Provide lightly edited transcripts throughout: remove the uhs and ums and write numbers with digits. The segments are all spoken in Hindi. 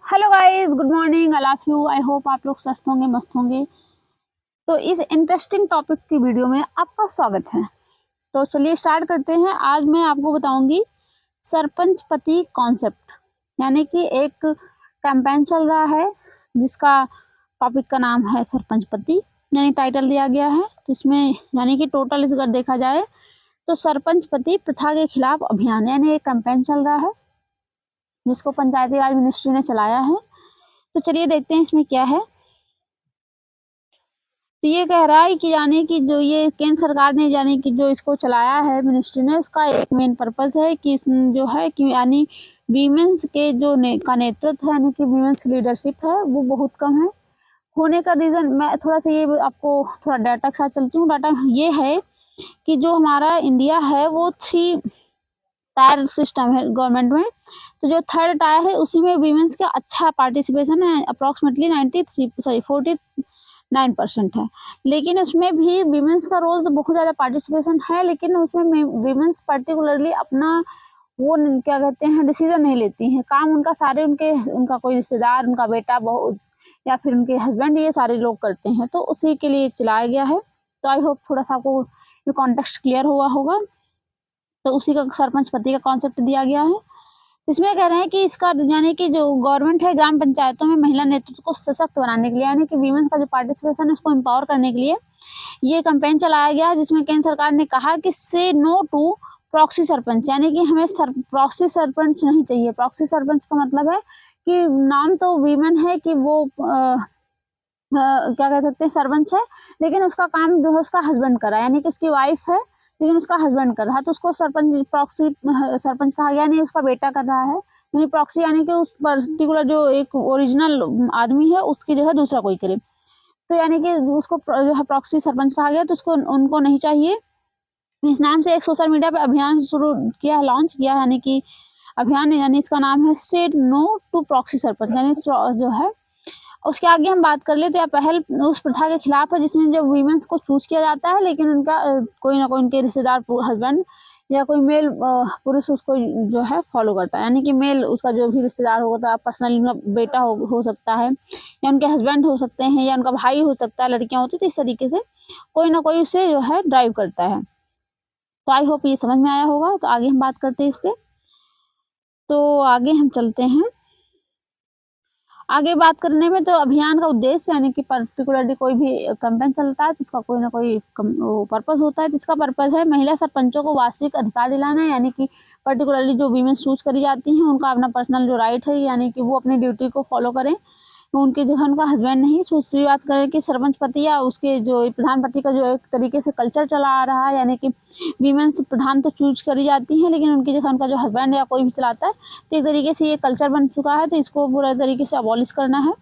Hello guys, good morning, I love you. I hope आप लोग स्वस्थ होंगे, मस्त होंगे। तो इस इंटरेस्टिंग टॉपिक की वीडियो में आपका स्वागत है। तो चलिए स्टार्ट करते हैं। आज मैं आपको बताऊंगी सरपंच पति कॉन्सेप्ट, यानी कि एक कैंपेन चल रहा है जिसका टॉपिक का नाम है सरपंच पति, यानी टाइटल दिया गया है। तो इसमें यानी कि टोटल अगर देखा जाए तो सरपंच पति प्रथा के खिलाफ अभियान, यानी एक कैंपेन चल रहा है जिसको पंचायती राज मिनिस्ट्री ने चलाया है। तो चलिए देखते हैं इसमें क्या है। तो ये कह रहा है कि यानी कि जो ये केंद्र सरकार ने यानी कि जो इसको चलाया है मिनिस्ट्री ने, उसका एक मेन पर्पस है कि जो है कि यानी वीमेंस के जो का नेतृत्व है, यानी कि वीमेंस लीडरशिप है, वो बहुत कम है। होने का रीज़न मैं थोड़ा सा ये आपको थोड़ा डाटा के साथ चलती हूँ। डाटा ये है कि जो हमारा इंडिया है वो 3 टायर सिस्टम है गवर्नमेंट में। तो जो थर्ड टायर है उसी में वीमेंस का अच्छा पार्टिसिपेशन है, अप्रॉक्सीमेटली 49% है। लेकिन उसमें भी वीमेंस का रोल तो बहुत ज़्यादा पार्टिसिपेशन है, लेकिन उसमें वीमेंस पर्टिकुलरली अपना वो क्या कहते हैं डिसीजन नहीं लेती हैं। काम उनका सारे उनका कोई रिश्तेदार, उनका बेटा, बहू या फिर उनके हस्बैंड, ये सारे लोग करते हैं। तो उसी के लिए चलाया गया है। तो आई होप थोड़ा सा आपको ये कॉन्टेक्स्ट क्लियर हुआ होगा। तो उसी का सरपंच पति का कॉन्सेप्ट दिया गया है। इसमें कह रहे हैं कि इसका यानी कि जो गवर्नमेंट है ग्राम पंचायतों में महिला नेतृत्व को सशक्त बनाने के लिए, यानी कि वीमेंस का जो पार्टिसिपेशन है उसको एम्पावर करने के लिए ये कैंपेन चलाया गया है, जिसमें केंद्र सरकार ने कहा कि से नो टू प्रॉक्सी सरपंच, यानी कि हमें प्रॉक्सी सरपंच नहीं चाहिए। प्रॉक्सी सरपंच का मतलब है कि नाम तो वीमेन है कि वो क्या कह सकते हैं सरपंच है, लेकिन उसका काम जो है उसका हस्बैंड कर रहा है, यानी कि उसकी वाइफ है लेकिन उसका हस्बैंड कर रहा है, तो उसको सरपंच प्रॉक्सी सरपंच कहा गया। नहीं, उसका बेटा कर रहा है, यानी प्रॉक्सी यानी कि उस पर्टिकुलर जो एक ओरिजिनल आदमी है उसकी जगह दूसरा कोई करे। तो यानी कि उसको जो है प्रॉक्सी सरपंच कहा गया। तो उसको उनको नहीं चाहिए। इस नाम से एक सोशल मीडिया पे अभियान शुरू किया है, लॉन्च किया है, यानी कि अभियान, यानी इसका नाम है से नो टू प्रॉक्सी सरपंच, यानी जो है। उसके आगे हम बात कर ले तो यह पहल उस प्रथा के खिलाफ है जिसमें जब वीमेंस को चूज किया जाता है, लेकिन उनका कोई ना कोई उनके रिश्तेदार हस्बैंड या कोई मेल पुरुष उसको जो है फॉलो करता है, यानी कि मेल उसका जो भी रिश्तेदार होता है, पर्सनली उनका बेटा हो सकता है, या उनके हस्बैंड हो सकते हैं, या उनका भाई हो सकता है, लड़कियां होती, तो इस तरीके से कोई ना कोई उसे जो है ड्राइव करता है। तो आई होप ये समझ में आया होगा। तो आगे हम बात करते हैं इस पर। तो आगे हम चलते हैं। आगे बात करने में तो अभियान का उद्देश्य, यानी कि पर्टिकुलरली कोई भी कैंपेन चलता है तो उसका कोई ना कोई पर्पस होता है, जिसका पर्पस है महिला सरपंचों को वास्तविक अधिकार दिलाना, यानी कि पर्टिकुलरली जो वीमेंस चूज करी जाती हैं उनका अपना पर्सनल जो राइट है, यानी कि वो अपनी ड्यूटी को फॉलो करें। उनके जो है उनका हस्बैंड नहीं। दूसरी बात करें कि सरपंच पति या उसके जो प्रधान पति का जो एक तरीके से कल्चर चला आ रहा है, यानी कि वीमेंस प्रधान तो चूज करी जाती हैं लेकिन उनकी जगह उनका जो हस्बैंड या कोई भी चलाता है, तो एक तरीके से ये कल्चर बन चुका है। तो इसको पूरा तरीके से अबॉलिश करना है।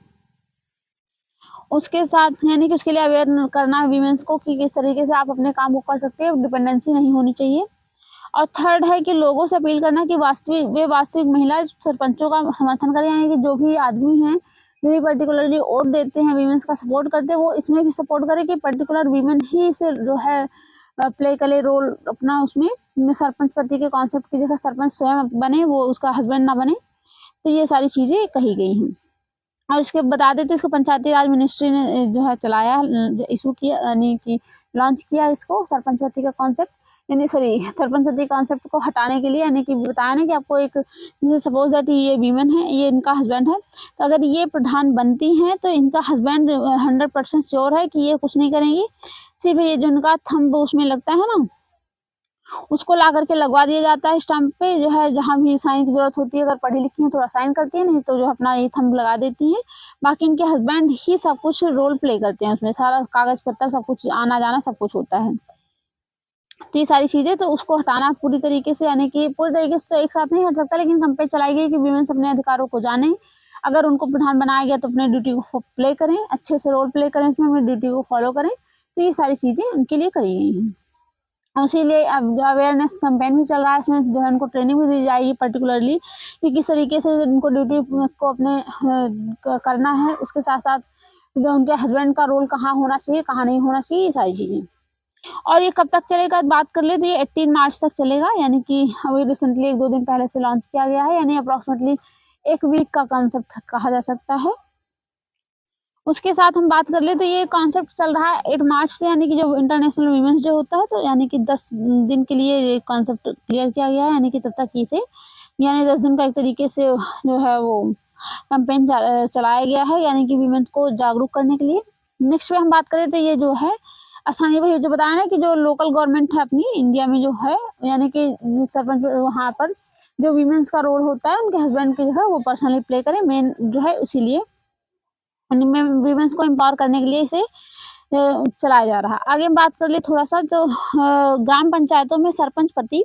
उसके साथ यानी कि उसके लिए अवेयर करना है वीमेंस को कि किस तरीके से आप अपने काम को कर सकते हैं, डिपेंडेंसी नहीं होनी चाहिए। और थर्ड है कि लोगों से अपील करना कि वास्तविक महिला सरपंचों का समर्थन करें, यानी कि जो भी आदमी हैं जो भी पर्टिकुलरली वोट देते हैं, वीमेंस का सपोर्ट करते हैं, वो इसमें भी सपोर्ट करें कि पर्टिकुलर वीमेन ही से जो है प्ले करे रोल अपना उसमें। सरपंच पति के कॉन्सेप्ट की जगह सरपंच स्वयं बने, वो उसका हस्बैंड ना बने। तो ये सारी चीज़ें कही गई हैं। और इसके बता देते इसको पंचायती राज मिनिस्ट्री ने जो है चलाया, इशू किया, यानी कि लॉन्च किया इसको सरपंच पति का कॉन्सेप्ट, यानी सॉरी सरपंच पति कॉन्सेप्ट को हटाने के लिए, यानी कि बताया ना कि आपको एक जैसे सपोज दैट ये वीमेन है, ये इनका हस्बैंड है, तो अगर ये प्रधान बनती हैं तो इनका हस्बैंड 100% श्योर है कि ये कुछ नहीं करेंगी। सिर्फ ये जो उनका थंब उसमें लगता है ना, उसको ला करके लगवा दिया जाता है स्टाम्प पे, जो है जहाँ भी साइन की ज़रूरत होती है, अगर पढ़ी लिखी हैं थोड़ा साइन करती हैं, नहीं तो जो अपना ये थंब लगा देती हैं। बाकी इनके हस्बैंड ही सब कुछ रोल प्ले करते हैं, उसमें सारा कागज़ पत्तर सब कुछ आना जाना सब कुछ होता है। तो ये सारी चीज़ें तो उसको हटाना पूरी तरीके से, यानी कि पूरी तरीके से तो एक साथ नहीं हट सकता, लेकिन कैंपेन चलाई गई कि वीमेंस अपने अधिकारों को जानें। अगर उनको प्रधान बनाया गया तो अपने ड्यूटी को प्ले करें, अच्छे से रोल प्ले करें, उसमें अपनी ड्यूटी को फॉलो करें। तो ये सारी चीज़ें उनके लिए करी गई हैं। इसीलिए अब अवेयरनेस कैंपेन भी चल रहा है, इसमें जो है उनको ट्रेनिंग भी दी जाएगी पर्टिकुलरली कि किस तरीके से उनको ड्यूटी को अपने करना है। उसके साथ साथ जो उनके हस्बैंड का रोल कहाँ होना चाहिए, कहाँ नहीं होना चाहिए, ये सारी चीज़ें। और ये कब तक चलेगा बात कर ले तो ये 18 मार्च तक चलेगा, यानी कि अभी रिसेंटली 1-2 दिन पहले से लॉन्च किया गया है, यानी अप्रॉक्सीमेटली एक वीक का कॉन्सेप्ट कहा जा सकता है। उसके साथ हम बात कर ले तो ये कॉन्सेप्ट चल रहा है 8 मार्च से, यानी कि जो इंटरनेशनल वीमेंस डे होता है, तो यानी कि 10 दिन के लिए ये कॉन्सेप्ट क्लियर किया गया है, यानी कि तब तक इसे यानी 10 दिन का एक तरीके से जो है वो कैंपेन चलाया गया है, यानी कि वीमेंस को जागरूक करने के लिए। नेक्स्ट पे हम बात करें तो ये जो है आसानी भाई जो बताया ना कि जो लोकल गवर्नमेंट है अपनी इंडिया में जो है, यानी कि सरपंच वहाँ पर जो वीमेंस का रोल होता है उनके हस्बैंड के जो है वो पर्सनली प्ले करें मेन जो है, इसीलिए वीमेंस को एम्पावर करने के लिए इसे चलाया जा रहा है। आगे हम बात कर ले थोड़ा सा तो ग्राम पंचायतों में सरपंच पति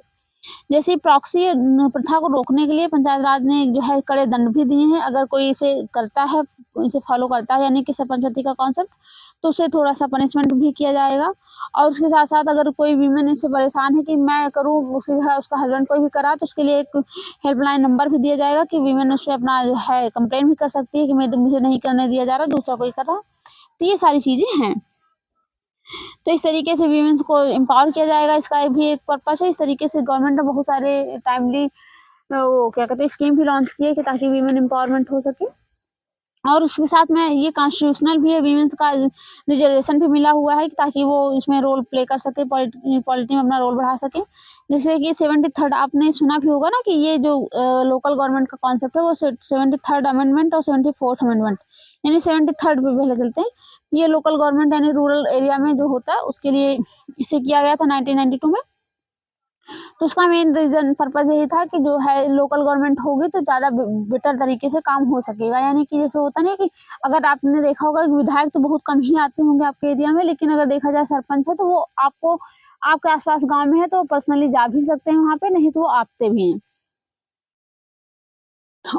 जैसे प्रॉक्सी प्रथा को रोकने के लिए पंचायत राज ने जो है कड़े दंड भी दिए हैं। अगर कोई इसे करता है, इसे फॉलो करता है यानी कि सरपंच पति का कॉन्सेप्ट, तो उसे थोड़ा सा पनिशमेंट भी किया जाएगा। और उसके साथ साथ अगर कोई वीमेन इससे परेशान है कि मैं करूँ, उसका हस्बैंड कोई भी करा, तो उसके लिए एक हेल्पलाइन नंबर भी दिया जाएगा कि वीमेन उससे अपना जो है कंप्लेन भी कर सकती है कि मुझे नहीं करने दिया जा रहा, दूसरा कोई कर रहा। तो ये सारी चीज़ें हैं। तो इस तरीके से वीमेंस को एम्पावर किया जाएगा, इसका भी एक पर्पस है। इस तरीके से गवर्नमेंट ने बहुत सारे टाइमली वो क्या कहते हैं स्कीम भी लॉन्च की है कि ताकि वीमेन एम्पावरमेंट हो सके। और उसके साथ में ये कॉन्स्टिट्यूशनल भी है, वीमेंस का रिजर्वेशन भी मिला हुआ है ताकि वो इसमें रोल प्ले कर सके, पॉलिटी में अपना रोल बढ़ा सके। जैसे कि 73rd आपने सुना भी होगा ना कि ये जो लोकल गवर्नमेंट का कॉन्सेप्ट है वो 73rd अमेंडमेंट और 74th अमेंडमेंट, यानी 73rd पे पहले चलते हैं। ये लोकल गवर्नमेंट यानी रूरल एरिया में जो होता है उसके लिए इसे किया गया था 1992 में। तो उसका मेन रीजन पर्पज यही था कि जो है लोकल गवर्नमेंट होगी तो ज़्यादा बेटर तरीके से काम हो सकेगा। यानी कि जैसे होता नहीं कि अगर आपने देखा होगा कि विधायक तो बहुत कम ही आते होंगे आपके एरिया में, लेकिन अगर देखा जाए सरपंच है तो वो आपको आपके आसपास गांव में है तो पर्सनली जा भी सकते हैं वहाँ पे, नहीं तो वो आते भी हैं।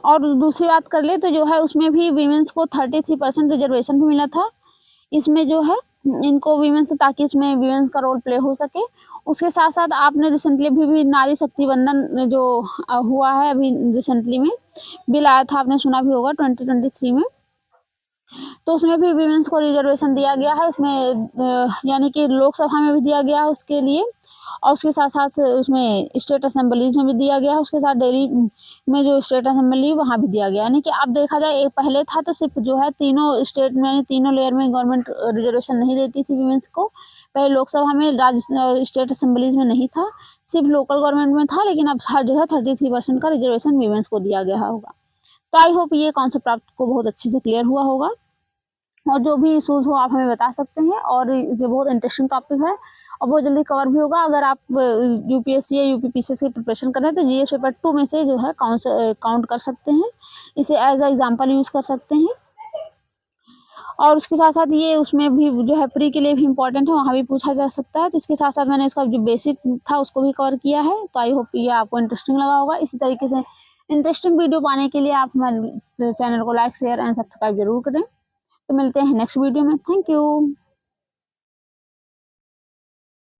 और दूसरी बात कर ले तो जो है उसमें भी वीमेंस को 33% रिजर्वेशन भी मिला था। इसमें जो है इनको वीमेंस, ताकि इसमें वीमेंस का रोल प्ले हो सके। उसके साथ साथ आपने रिसेंटली भी नारी शक्ति बंधन जो हुआ है अभी रिसेंटली में बिल आया था, आपने सुना भी होगा 2023 में, तो उसमें भी वीमेंस को रिजर्वेशन दिया गया है। उसमें यानी कि लोकसभा में भी दिया गया है उसके लिए, और उसके साथ साथ उसमें स्टेट असेंबलीज में भी दिया गया है। उसके साथ दिल्ली में जो स्टेट असेंबली वहाँ भी दिया गया, यानी कि अब देखा जाए एक पहले था तो सिर्फ जो है तीनों स्टेट में यानी तीनों लेयर में गवर्नमेंट रिजर्वेशन नहीं देती थी वीमेंस को। पहले लोकसभा में, राज्य स्टेट असेंबलीज में नहीं था, सिर्फ लोकल गवर्नमेंट में था, लेकिन अब हर जगह 33% का रिजर्वेशन वीमेंस को दिया गया होगा। तो आई होप ये कॉन्सेप्ट आपको बहुत अच्छे से क्लियर हुआ होगा, और जो भी इशूज़ हो आप हमें बता सकते हैं। और ये बहुत इंटरेस्टिंग टॉपिक है और बहुत जल्दी कवर भी होगा। अगर आप यूपीएससी या यूपीपीसीएस की प्रिपरेशन कर रहे हैं तो जीएस पेपर 2 में से जो है काउंट कर सकते हैं, इसे एज अ एग्जाम्पल यूज़ कर सकते हैं। और उसके साथ साथ ये उसमें भी जो है प्री के लिए भी इम्पोर्टेंट है, वहाँ भी पूछा जा सकता है। तो इसके साथ साथ मैंने इसका जो बेसिक था उसको भी कवर किया है। तो आई होप ये आपको इंटरेस्टिंग लगा होगा। इसी तरीके से इंटरेस्टिंग वीडियो पाने के लिए आप हमारे चैनल को लाइक, शेयर एंड सब्सक्राइब जरूर करें। तो मिलते हैं नेक्स्ट वीडियो में। Thank you.